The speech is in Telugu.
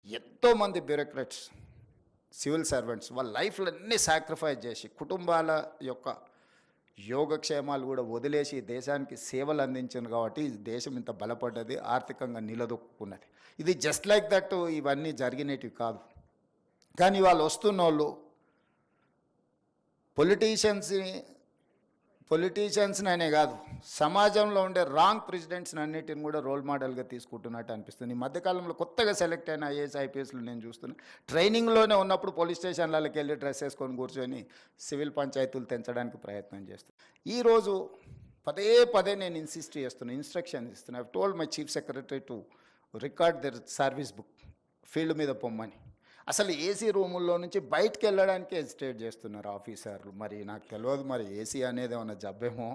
ఎంతోమంది బ్యూరోక్రాట్స్, సివిల్ సర్వెంట్స్ వాళ్ళ లైఫ్‌లో అన్నీ సాక్రిఫైస్ చేసి, కుటుంబాల యొక్క యోగక్షేమాలు కూడా వదిలేసి దేశానికి సేవలు అందించిండ్రు కాబట్టి ఈ దేశం ఇంత బలపడ్డది, ఆర్థికంగా నిలదొక్కున్నది. ఇది జస్ట్ లైక్ దట్ ఇవన్నీ జరిగినేటివి కాదు. కానీ వాళ్ళు వస్తున్నోళ్ళు పొలిటీషియన్స్‌ని పొలిటీషియన్స్‌ని అనే కాదు, సమాజంలో ఉండే రాంగ్ ప్రెసిడెంట్స్‌ని అన్నిటిని కూడా రోల్ మోడల్‌గా తీసుకుంటున్నట్టు అనిపిస్తుంది. ఈ మధ్యకాలంలో కొత్తగా సెలెక్ట్ అయిన ఐఏఎస్, ఐపీఎస్‌లు నేను చూస్తున్నా. ట్రైనింగ్‌లోనే ఉన్నప్పుడు పోలీస్ స్టేషన్‌లకి వెళ్ళి డ్రెస్ వేసుకొని కూర్చొని సివిల్ పంచాయతీలు తెంచడానికి ప్రయత్నం చేస్తున్నారు. ఈరోజు పదే పదే నేను ఇన్స్ట్రక్షన్ ఇస్తున్నా. I told my chief secretary to record there service book, field మీద పొమ్మని. అసలు ఏసీ రూముల్లో నుంచి బయటికి వెళ్ళడానికి హెసిటేట్ చేస్తున్నారు ఆఫీసర్లు. మరి నాకు తెలియదు, మరి ఏసీ అనేది ఏమన్నా జబ్బేమో,